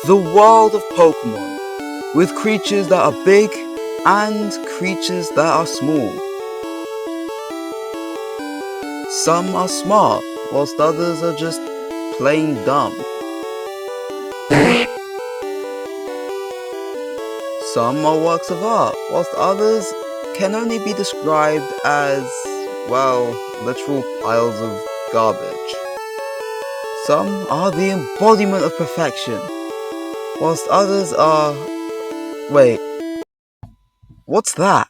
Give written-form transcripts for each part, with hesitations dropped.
the world of Pokemon, with creatures that are big and creatures that are small. Some are smart, whilst others are just plain dumb. Some are works of art, whilst others can only be described as, well, literal piles of garbage. Some are the embodiment of perfection, whilst others are... Wait, what's that?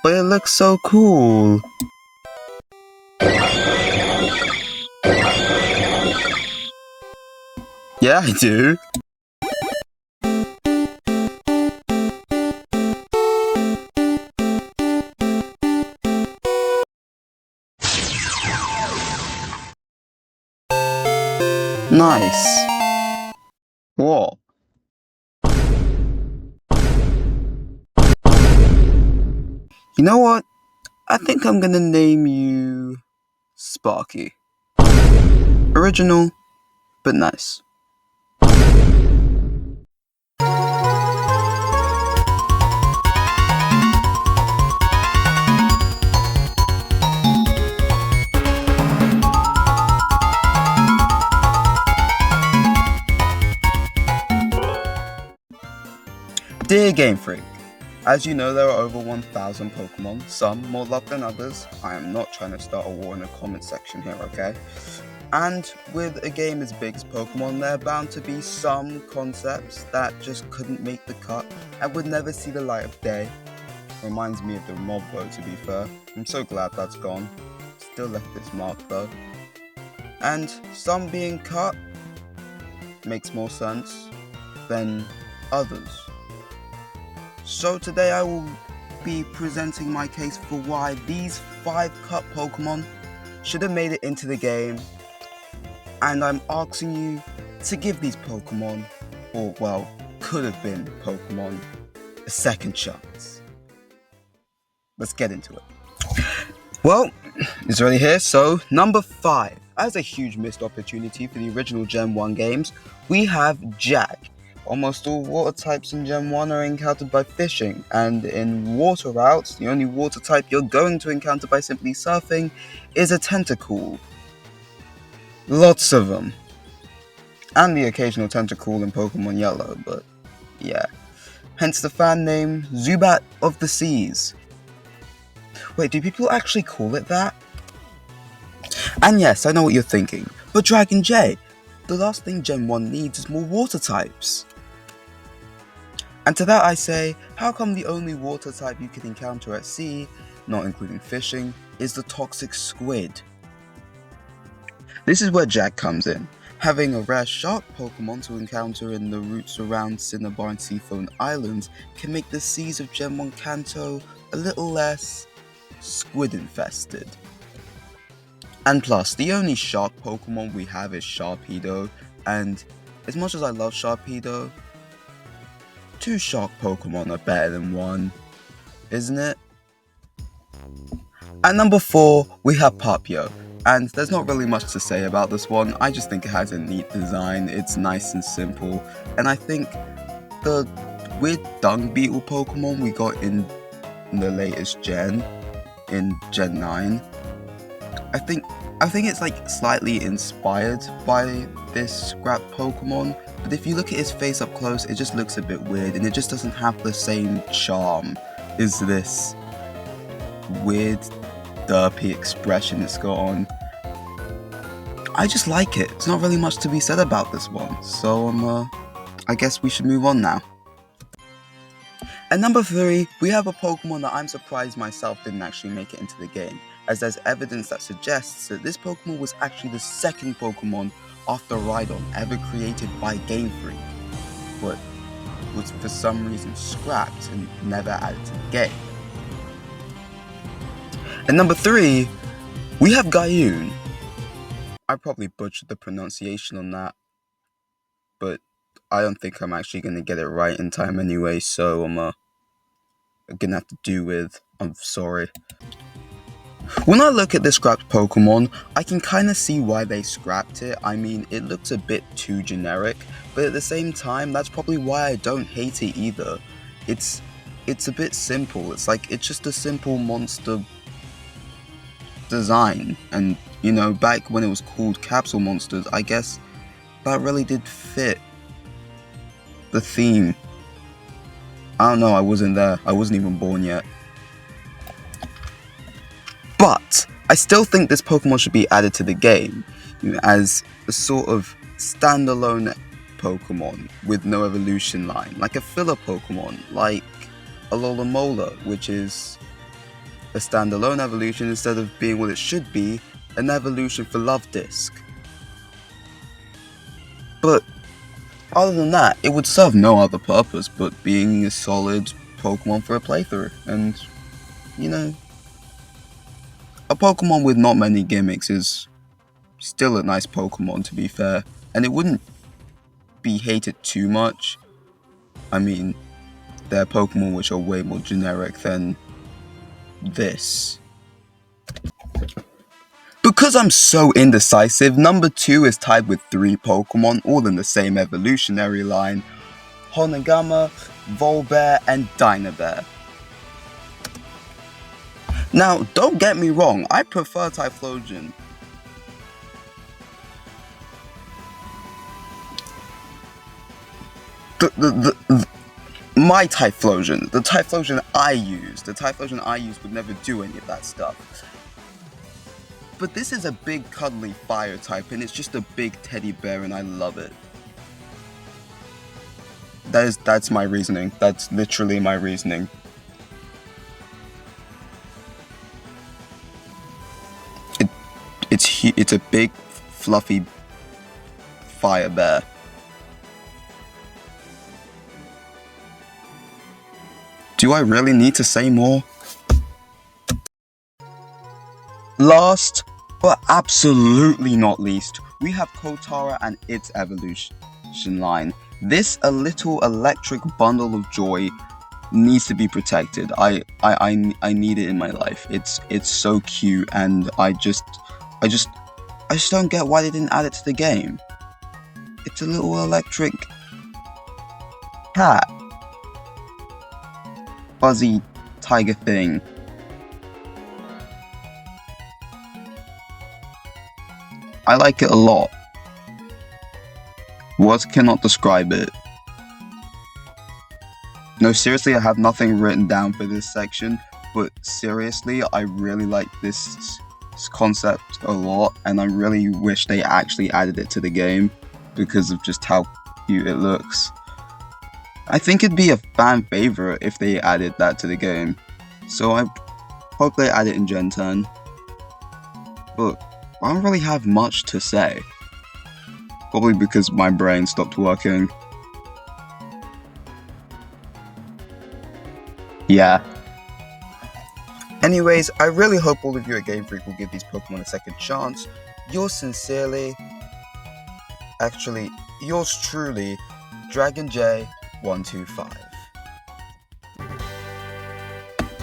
But it looks so cool. Yeah, I do. Nice. What? You know what? I think I'm gonna name you Sparky. Original, but nice. Dear Game Freak, as you know, there are over 1,000 Pokemon, some more loved than others. I am not trying to start a war in the comment section here, okay? And with a game as big as Pokemon, there are bound to be some concepts that just couldn't make the cut and would never see the light of day. Reminds me of the mob vote, to be fair. I'm so glad that's gone. Still left its mark though. And some being cut makes more sense than others. So today I will be presenting my case for why these 5 cut Pokemon should have made it into the game, and I'm asking you to give these Pokemon, or well, could have been Pokemon, a second chance. Let's get into it. Well, it's already here, so number 5. As a huge missed opportunity for the original Gen 1 games, we have Jagg. Almost all water types in Gen 1 are encountered by fishing, and in water routes, the only water type you're going to encounter by simply surfing is a Tentacool. Lots of them. And the occasional Tentacool in Pokemon Yellow, but yeah. Hence the fan name Zubat of the Seas. Wait, do people actually call it that? And yes, I know what you're thinking, but Dragon J, the last thing Gen 1 needs is more water types. And to that I say, how come the only water type you can encounter at sea, not including fishing, is the toxic squid? This is where Jagg comes in. Having a rare shark Pokemon to encounter in the routes around Cinnabar and Seafoam Islands can make the seas of Gen 1 Kanto a little less squid infested. And plus, the only shark Pokemon we have is Sharpedo, and as much as I love Sharpedo, 2 shark Pokemon are better than 1, isn't it? At number 4, we have Papio, and there's not really much to say about this one. I just think it has a neat design, it's nice and simple, and I think the weird dung beetle Pokemon we got in the latest gen, in Gen 9, I think it's like slightly inspired by this scrap Pokemon, but if you look at his face up close, it just looks a bit weird, and it just doesn't have the same charm as this weird, derpy expression it's got on. I just like it. There's not really much to be said about this one, so I guess we should move on now. At number 3, we have a Pokemon that I'm surprised myself didn't actually make it into the game, as there's evidence that suggests that this Pokemon was actually the second Pokemon after Rhydon ever created by Game Freak, but was for some reason scrapped and never added to the game. At number 3, we have Gaiun. I probably butchered the pronunciation on that, but I don't think I'm actually going to get it right in time anyway, so gonna have to do with. I'm sorry. When I look at the scrapped Pokemon, I can kind of see why they scrapped it. I mean, it looks a bit too generic, but at the same time, that's probably why I don't hate it either. It's a bit simple. It's just a simple monster design, and you know, back when it was called Capsule Monsters, I guess that really did fit the theme. I don't know, I wasn't there. I wasn't even born yet. But I still think this Pokemon should be added to the game, you know, as a sort of standalone Pokemon with no evolution line, like a filler Pokemon, like a Alomola, which is a standalone evolution instead of being what it should be, an evolution for Love Disc. But other than that, it would serve no other purpose but being a solid Pokemon for a playthrough, and you know, a Pokemon with not many gimmicks is still a nice Pokemon, to be fair, and it wouldn't be hated too much. I mean, there are Pokemon which are way more generic than this. Because I'm so indecisive, number 2 is tied with 3 Pokemon, all in the same evolutionary line: Honogama, Volbear, and Dynabear. Now, don't get me wrong, I prefer Typhlosion. My Typhlosion, the Typhlosion I use would never do any of that stuff. But this is a big cuddly fire type, and it's just a big teddy bear, and I love it. That's my reasoning. That's literally my reasoning. It's a big, fluffy fire bear. Do I really need to say more? Last, but absolutely not least, we have Kotara and its evolution line. This a little electric bundle of joy needs to be protected. I need it in my life. It's so cute, and I just don't get why they didn't add it to the game. It's a little electric cat, fuzzy tiger thing. I like it a lot. Words cannot describe it. No, seriously, I have nothing written down for this section, but seriously, I really like this concept a lot, and I really wish they actually added it to the game because of just how cute it looks. I think it'd be a fan favorite if they added that to the game, so I hope they add it in Gen 10. But I don't really have much to say, probably because my brain stopped working. Yeah. Anyways, I really hope all of you at Game Freak will give these Pokemon a second chance. Yours sincerely, actually, yours truly, Dragon J125.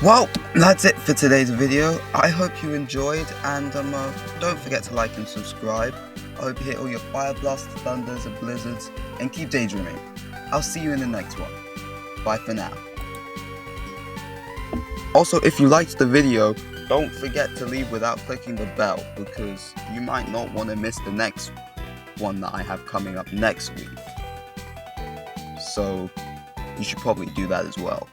Well, that's it for today's video. I hope you enjoyed, and don't forget to like and subscribe. I hope you hit all your fire blasts, thunders, and blizzards, and keep daydreaming. I'll see you in the next one. Bye for now. Also, if you liked the video, don't forget to leave without clicking the bell, because you might not want to miss the next one that I have coming up next week. So, you should probably do that as well.